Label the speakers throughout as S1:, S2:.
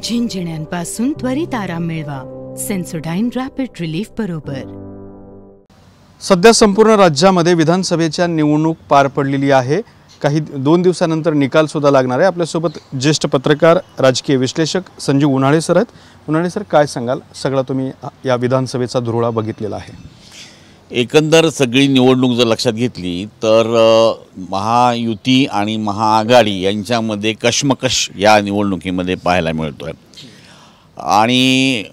S1: झिंझिण्यांपासून त्वरित आराम मिळवा सेन्सोडाइन रॅपिड रिलीफ बरोबर.
S2: सध्या संपूर्ण राज्यामध्ये विधानसभेच्या निवडणूक पार पडलेली आहे. काही 2 दिवसानंतर निकाल सुद्धा लागणार आहे. आपल्यासोबत ज्येष्ठ पत्रकार राजकीय विश्लेषक संजीव उन्हाळे सर आहेत. उन्हाळे सर, काय सांगाल? सगळा तुम्ही या विधानसभेचा धुरोळा बघितलेला आहे.
S3: एकंदर सगळी निवडणूक जर लक्षात घेतली तर महायुती आणि महाआघाडी यांच्यामध्ये कशमकश या निवडणुकीमध्ये पाहायला मिळतोय. आणि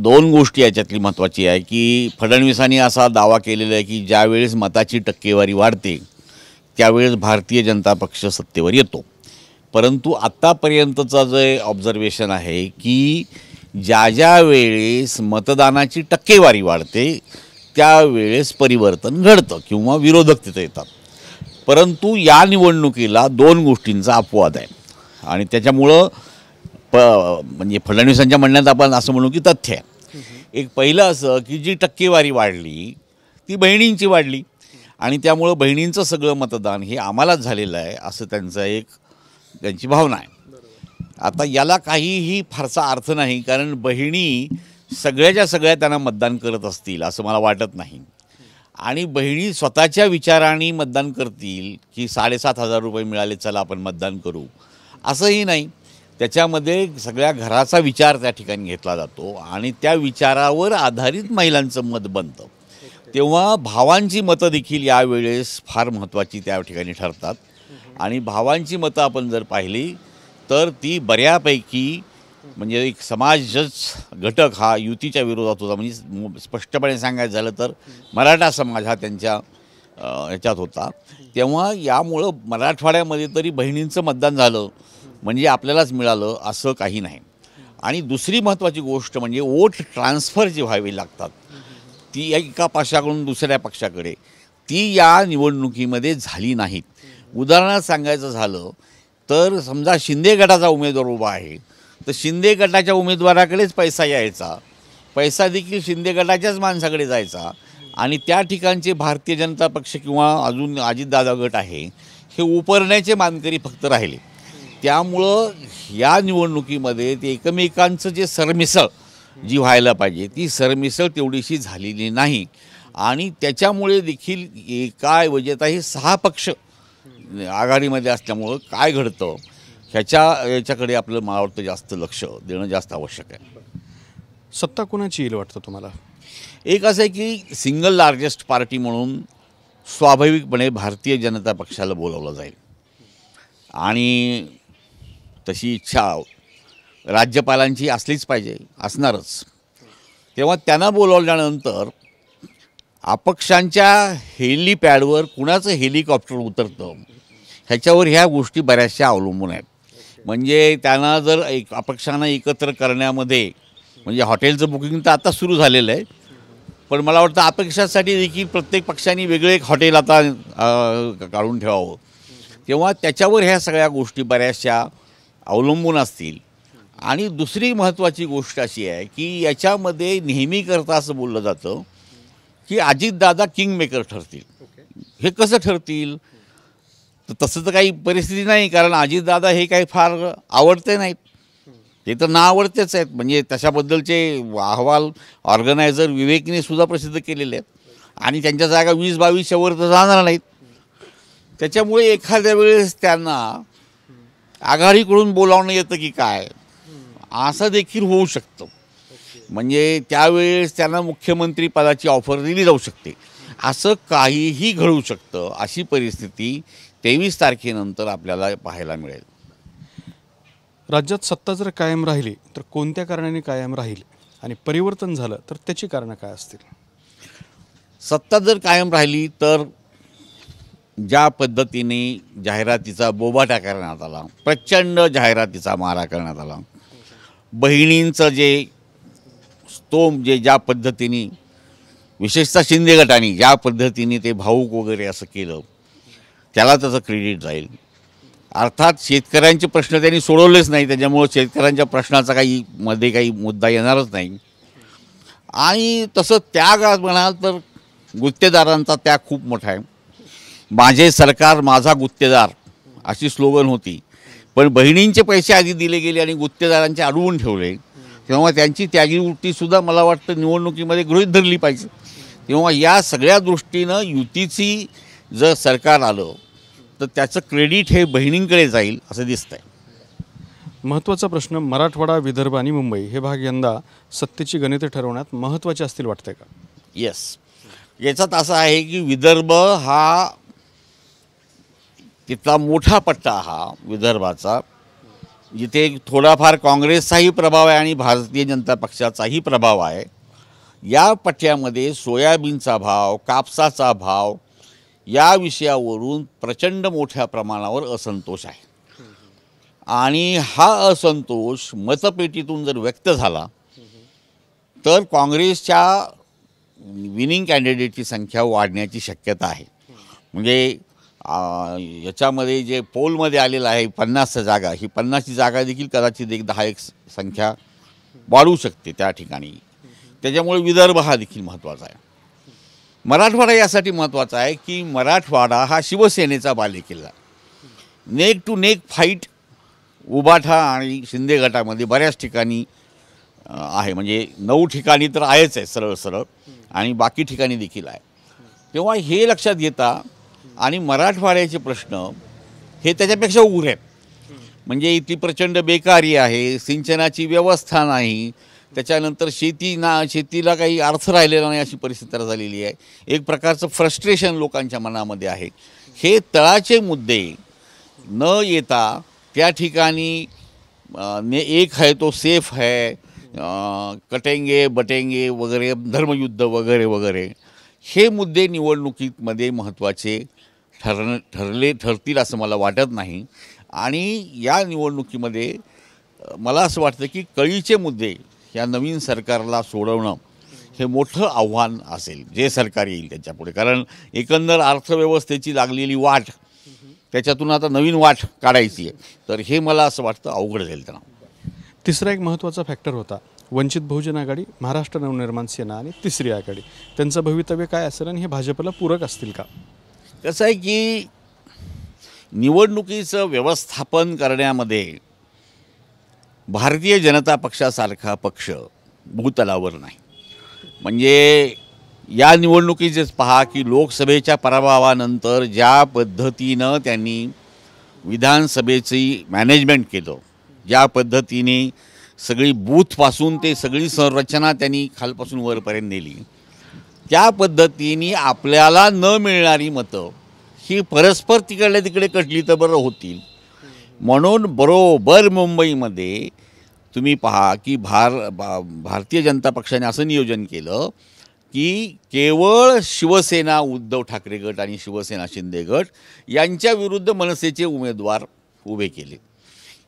S3: 2 गोष्टी याच्यातली महत्त्वाची आहे की फडणवीसांनी असा दावा केलेला आहे की ज्यावेळेस मताची टक्केवारी वाढते त्यावेळेस भारतीय जनता पक्ष सत्तेवर येतो. परंतु आत्तापर्यंतचं जे ऑब्झर्वेशन आहे की ज्या वेळेस मतदानाची टक्केवारी वाढते त्यावेळेस परिवर्तन घडतं किंवा विरोधक तिथे येतात. परंतु या निवडणुकीला 2 गोष्टींचा अपवाद आहे आणि त्याच्यामुळं म्हणजे फडणवीसांच्या म्हणण्यात आपण असं म्हणू की तथ्य आहे. एक पहिलं असं की जी टक्केवारी वाढली ती बहिणींची वाढली आणि त्यामुळं बहिणींचं सगळं मतदान हे आम्हालाच झालेलं आहे असं त्यांची भावना आहे. आता याला काहीही फारसा अर्थ नाही, कारण बहिणी सगळ्याच्या सगळ्या त्यांना मतदान करत असतील असं मला वाटत नाही. आणि बहिणी स्वतःच्या विचाराने मतदान करतील की 7,500 रुपये मिळाले चला आपण मतदान करू असंही नाही. त्याच्यामध्ये सगळ्या घराचा विचार त्या ठिकाणी घेतला जातो आणि त्या विचारावर आधारित महिलांचं मत बनतं. तेव्हा भावांची मतं देखील यावेळेस फार महत्त्वाची त्या ठिकाणी ठरतात. आणि भावांची मतं आपण जर पाहिली तर ती बऱ्यापैकी म्हणजे एक समाजच घटक हा युतीच्या विरोधात होता. म्हणजे स्पष्टपणे सांगायचं झालं तर मराठा समाज हा त्यांच्या ह्याच्यात होता. तेव्हा यामुळं मराठवाड्यामध्ये तरी बहिणींचं मतदान झालं म्हणजे आपल्यालाच मिळालं असं काही नाही. आणि दुसरी महत्त्वाची गोष्ट म्हणजे वोट ट्रान्सफर जी व्हावी लागतात ती एका पक्षाकडून दुसऱ्या पक्षाकडे ती या निवडणुकीमध्ये झाली नाहीत. उदाहरणार्थ सांगायचं झालं तर समजा शिंदे गटाचा उमेदवार उभा आहे तर शिंदे गटाच्या उमेदवाराकडेच पैसा यायचा, पैसा देखील शिंदे गटाच्याच माणसाकडे जायचा आणि त्या ठिकाणचे भारतीय जनता पक्ष किंवा अजून अजितदादा गट आहे हे उपरण्याचे मानकरी फक्त राहिले. त्यामुळं या निवडणुकीमध्ये ते एकमेकांचं जे सरमिसळ जी व्हायला पाहिजे ती सरमिसळ तेवढीशी झालेली नाही. आणि त्याच्यामुळे देखील एकाऐवजी ही 6 पक्ष आघाडीमध्ये असल्यामुळं काय घडतं याच्याकडे आपलं मला वाटतं जास्त लक्ष देणं जास्त आवश्यक आहे.
S2: सत्ता कोणाची येईल वाटतं तुम्हाला?
S3: एक असं आहे की सिंगल लार्जेस्ट पार्टी म्हणून स्वाभाविकपणे भारतीय जनता पक्षाला बोलावलं जाईल आणि तशी इच्छा राज्यपालांची असलीच पाहिजे, असणारच. तेव्हा त्यांना बोलावल्यानंतर अपक्षांच्या हेलिपॅडवर कुणाचं हेलिकॉप्टर उतरतं ह्याच्यावर ह्या गोष्टी बऱ्याचशा अवलंबून आहेत. म्हणजे त्यांना जर अपक्षांना एकत्र करण्यामध्ये म्हणजे हॉटेलचं बुकिंग तर आता सुरू झालेलं आहे, पण मला वाटतं अपक्षासाठी देखील प्रत्येक पक्षाने वेगळं एक हॉटेल आता काढून ठेवावं. तेव्हा त्याच्यावर ह्या सगळ्या गोष्टी बऱ्याचशा अवलंबून असतील. आणि दुसरी महत्त्वाची गोष्ट अशी आहे की याच्यामध्ये नेहमीकरता असं बोललं जातं की अजितदादा किंगमेकर ठरतील. हे कसं ठरतील? तर तसं तर काही परिस्थिती नाही, कारण अजितदादा हे काही फार आवडते नाहीत, ते तर ना आवडतेच आहेत. म्हणजे त्याच्याबद्दलचे अहवाल ऑर्गनायझर विवेकने सुद्धा प्रसिद्ध केलेले आहेत आणि त्यांच्या जागा 20-22 वर तर जाणार नाहीत. त्याच्यामुळे एखाद्या वेळेस त्यांना आघाडीकडून बोलावणं येतं की काय असं देखील होऊ शकतं. म्हणजे त्यावेळेस त्यांना मुख्यमंत्री पदाची ऑफर दिली जाऊ शकते. असं काहीही घडू शकतं. अशी परिस्थिती 23 तारखेनंतर आपल्याला पाहायला मिळेल.
S2: राज्यात सत्ता जर कायम राहिली तर कोणत्या कारणाने कायम राहील आणि परिवर्तन झालं तर त्याची कारणं काय असतील?
S3: सत्ता जर कायम राहिली तर ज्या पद्धतीने जाहिरातीचा बोबाटा करण्यात आला, प्रचंड जाहिरातीचा मारा करण्यात आला, बहिणींचं ज्या पद्धतीने विशेषतः शिंदे गटाने ज्या पद्धतीने ते भाऊक वगैरे असं केलं त्याला त्याचं क्रेडिट जाईल. अर्थात शेतकऱ्यांचे प्रश्न त्यांनी सोडवलेच नाही, त्याच्यामुळं शेतकऱ्यांच्या प्रश्नाचा काही मुद्दा येणारच नाही. आणि तसं त्याग म्हणाल तर गुत्तेदारांचा त्याग खूप मोठा आहे. माझे सरकार माझा गुत्तेदार अशी स्लोगन होती. पण बहिणींचे पैसे आधी दिले गेले आणि गुत्तेदारांचे अडवून ठेवले, तेव्हा त्यांची त्यागीवृत्तीसुद्धा मला वाटतं निवडणुकीमध्ये गृहीत धरली पाहिजे. तेव्हा या सगळ्या दृष्टीनं युतीची जर सरकार आलं तर त्याचं क्रेडिट हे बहिणींकडे जाईल असं दिसतंय.
S2: महत्त्वाचा प्रश्न, मराठवाडा, विदर्भ आणि मुंबई हे भाग यंदा सत्तेची गणिते ठरवण्यात महत्त्वाचे असतील वाटतंय का?
S3: येस, याच्यात असं आहे की विदर्भ हा तिथला मोठा पट्टा, हा विदर्भाचा, जिथे थोडाफार काँग्रेसचाही प्रभाव आहे आणि भारतीय जनता पक्षाचाही प्रभाव आहे. या पट्ट्यामध्ये सोयाबीनचा भाव, कापसाचा भाव या विषयावरून प्रचंड मोठ्या प्रमाणावर असंतोष आहे. आणि हा असंतोष मतपेटीतून जर व्यक्त झाला तर काँग्रेसच्या विनिंग कॅन्डिडेटची संख्या वाढण्याची शक्यता आहे. म्हणजे याच्यामध्ये जे पोलमध्ये आलेलं आहे 50 जागा, ही 50ची जागा देखील कदाचित एक 10 संख्या वाढू शकते त्या ठिकाणी. त्याच्यामुळे विदर्भ हा देखील महत्त्वाचा आहे. मराठवाडा यासाठी महत्त्वाचा आहे की मराठवाडा हा शिवसेनेचा बालेकिल्ला. Neck to neck fight Ubatha आणि शिंदे गटामध्ये बऱ्याच ठिकाणी आहे. म्हणजे 9 ठिकाणी तर आहेच आहे सरळ सरळ, आणि बाकी ठिकाणी देखील आहे. तेव्हा हे लक्षात घेता आणि मराठवाड्याचे प्रश्न हे त्याच्यापेक्षा उघड आहेत. म्हणजे इथली प्रचंड बेकारी आहे, सिंचनाची व्यवस्था नाही, त्याच्यानंतर शेतीला काही अर्थ राहिलेला नाही अशी परिस्थिती तयार झालेली आहे. एक प्रकारचं फ्रस्ट्रेशन लोकांच्या मनामध्ये आहे. हे तळाचे मुद्दे न येता त्या ठिकाणी एक है तो सेफ है, कटेंगे बटेंगे वगैरे, धर्मयुद्ध वगैरे वगैरे, हे मुद्दे निवडणुकीमध्ये महत्त्वाचे ठरतील असं मला वाटत नाही. आणि या निवडणुकीमध्ये मला असं वाटतं की कळीचे मुद्दे या नवीन सरकारला सोडवणं हे मोठं आव्हान असेल जे सरकार येईल त्याच्यापुढे. कारण एकंदर अर्थव्यवस्थेची लागलेली वाट, त्याच्यातून आता नवीन वाट काढायची आहे, तर हे मला असं वाटतं अवघड जाईल त्यांना.
S2: तिसरा एक महत्त्वाचा फॅक्टर होता वंचित बहुजन आघाडी, महाराष्ट्र नवनिर्माण सेना आणि तिसरी आघाडी. त्यांचं भवितव्य काय असेल आणि हे भाजपला पूरक असतील का?
S3: कसं आहे की निवडणुकीचं व्यवस्थापन करण्यामध्ये भारतीय जनता पक्षासारखा पक्ष भूतलावर नाही. म्हणजे या निवडणुकीचेच पहा की लोकसभेच्या पराभवानंतर ज्या पद्धतीनं त्यांनी विधानसभेची मॅनेजमेंट केलं, ज्या पद्धतीने सगळी बूथपासून ते सगळी संरचना त्यांनी खालपासून वरपर्यंत नेली, त्या पद्धतीने आपल्याला न मिळणारी मतं ही परस्पर तिकडल्या तिकडे कटली तर बरं होतील. म्हणून बरोबर मुंबईमध्ये तुम्ही पहा की भारतीय जनता पक्षाने असं नियोजन केलं की केवळ शिवसेना उद्धव ठाकरे गट आणि शिवसेना शिंदे गट यांच्या विरुद्ध मनसेचे उमेदवार उभे केले.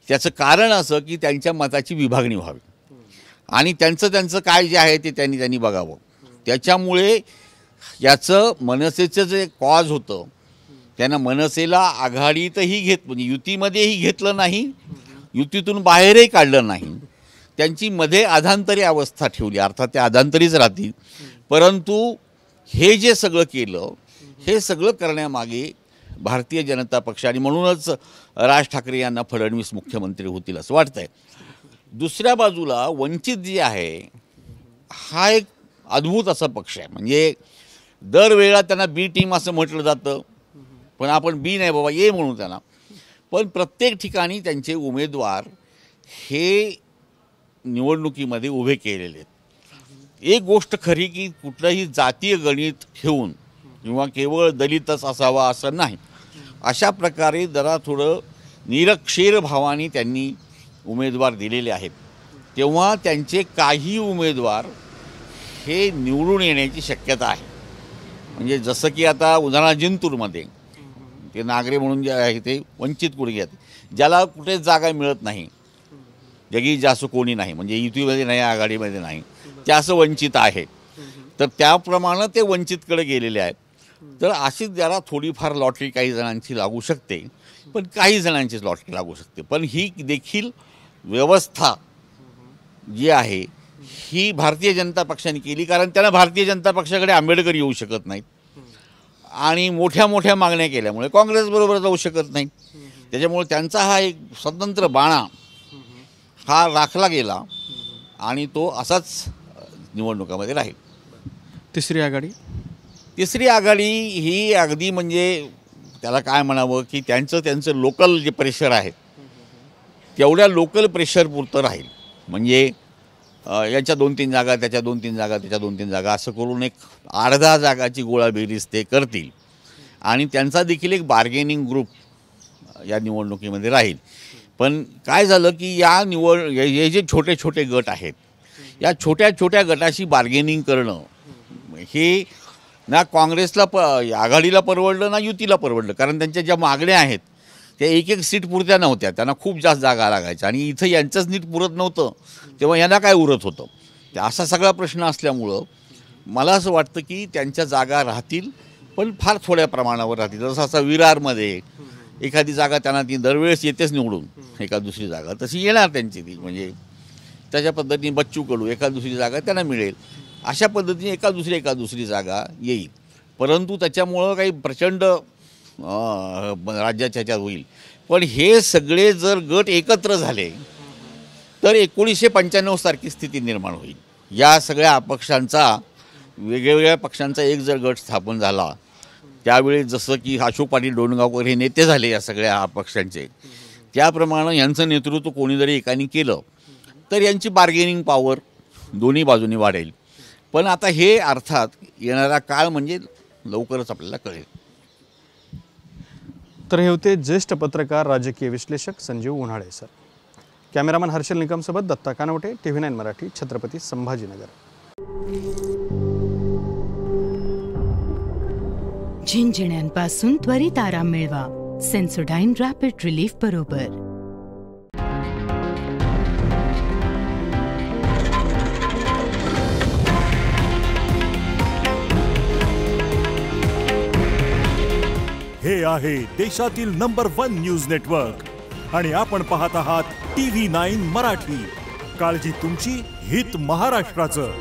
S3: त्याचं कारण असं की त्यांच्या मताची विभागणी व्हावी आणि त्यांचं काय जे आहे ते त्यांनी बघावं. त्याच्यामुळे याचं मनसेचं जे कॉज होतं, त्यांना मनसेला आघाडीतही म्हणजे युतीमध्येही घेतलं नाही, युतीतून बाहेरही काढलं नाही, त्यांची मध्ये अधांतरी अवस्था ठेवली. अर्थात ते अधांतरीच राहतील, परंतु हे जे सगळं केलं, हे सगळं करण्यामागे भारतीय जनता पक्ष आणि म्हणूनच राज ठाकरे यांना फडणवीस मुख्यमंत्री होतील असं वाटतंय. दुसऱ्या बाजूला वंचित जी आहे हा एक अद्भुत असा पक्ष आहे. म्हणजे दरवेळेला त्यांना बी टीम असं म्हटलं जातं, पण आपण बी नाही बाबा, ये म्हणू त्यांना. पण प्रत्येक ठिकाणी त्यांचे उमेदवार हे निवडणुकीमध्ये उभे केलेले आहेत. एक गोष्ट खरी की कुठलंही जातीय गणित ठेवून किंवा केवळ दलितच असावा असं नाही, अशा प्रकारे जरा थोडं निरक्षर भावाने त्यांनी उमेदवार दिलेले आहेत. तेव्हा त्यांचे काही उमेदवार हे निवडून येण्याची शक्यता आहे. म्हणजे जसं की आता उदाहरण जिंतूरमध्ये ते नागरे म्हणून जे आहे ते वंचित कुडगे आहेत, ज्याला कुठे जागा मिळत नाही, जगी जास्त कोणी नाही, म्हणजे युतीमध्ये नाही, आघाडीमध्ये नाही, ते असं वंचित आहे. तर त्याप्रमाणे ते वंचितकडे गेलेले आहेत. तर अशीच जरा थोडीफार लॉटरी काही जणांची लागू शकते, पण काही जणांचीच लॉटरी लागू शकते. पण ही देखील व्यवस्था जी आहे ही भारतीय जनता पक्षाने केली, कारण त्यांना भारतीय जनता पक्षाकडे आंबेडकर येऊ शकत नाहीत आणि मोठ्या मोठ्या मागण्या केल्यामुळे काँग्रेसबरोबर जाऊ शकत नाही. त्याच्यामुळे त्यांचा हा एक स्वतंत्र बाणा हा राखला गेला आणि तो असाच निवडणुकामध्ये राहील.
S2: तिसरी आघाडी?
S3: तिसरी आघाडी ही अगदी म्हणजे त्याला काय म्हणावं की त्यांचं लोकल जे प्रेशर आहे तेवढ्या लोकल प्रेशरपुरतं राहील. म्हणजे याच्या 2-3 जागा, त्याच्या 2-3 जागा, त्याच्या 2-3 जागा असं करून एक 8-10 जागाची गोळाबेरीज ते करतील आणि त्यांचा देखील एक बार्गेनिंग ग्रुप या निवडणुकीमध्ये राहील. पण काय झालं की हे जे छोटे छोटे गट आहेत या छोट्या छोट्या गटाशी बार्गेनिंग करणं हे ना काँग्रेसला आघाडीला परवडलं ना युतीला परवडलं. कारण त्यांच्या ज्या मागण्या आहेत त्या एक सीट पुरत्या नव्हत्या, त्यांना खूप जास्त जागा लागायच्या आणि इथं यांचंच नीट पुरत नव्हतं, तेव्हा यांना काय उरत होतं. असा सगळा प्रश्न असल्यामुळं मला असं वाटतं की त्यांच्या जागा राहतील पण फार थोड्या प्रमाणावर राहतील. जसं असं विरारमध्ये एखादी जागा त्यांना ती दरवेळेस येतेच निवडून, एखाद दुसरी जागा तशी येणार त्यांची ती. म्हणजे त्याच्या पद्धतीने बच्चू कडू एखाद दुसरी जागा त्यांना मिळेल, अशा पद्धतीने एखाद दुसरी जागा येईल. परंतु त्याच्यामुळं काही प्रचंड राज्याच्या ह्याच्यात होईल. पण हे सगळे जर गट एकत्र झाले तर 1995 सारखी स्थिती निर्माण होईल. या सगळ्या अपक्षांचा, वेगवेगळ्या पक्षांचा एक जर गट स्थापन झाला, त्यावेळी जसं की अशोक पाटील डोणगावकर हे नेते झाले या सगळ्या अपक्षांचे, त्याप्रमाणे यांचं नेतृत्व कोणी जरी एकाने केलं तर यांची बार्गेनिंग पॉवर दोन्ही बाजूनी वाढेल. पण आता हे अर्थात येणारा काळ म्हणजे लवकरच आपल्याला कळेल.
S2: तर हे होते ज्येष्ठ पत्रकार, राजकीय विश्लेषक संजीव उन्हाळे सर. कॅमेरामन हर्षल निकमसोबत दत्ता कानवटे, TV9 मराठी, छत्रपती संभाजीनगर.
S1: झिंझिण्यांपासून त्वरित आराम मिळवा सेन्सोडाइन रॅपिड रिलीफ बरोबर.
S4: हे आहे देशातील नंबर 1 न्यूज नेटवर्क आणि आपण पाहत आहात TV9 मराठी. काळजी तुमची, हित महाराष्ट्राचं.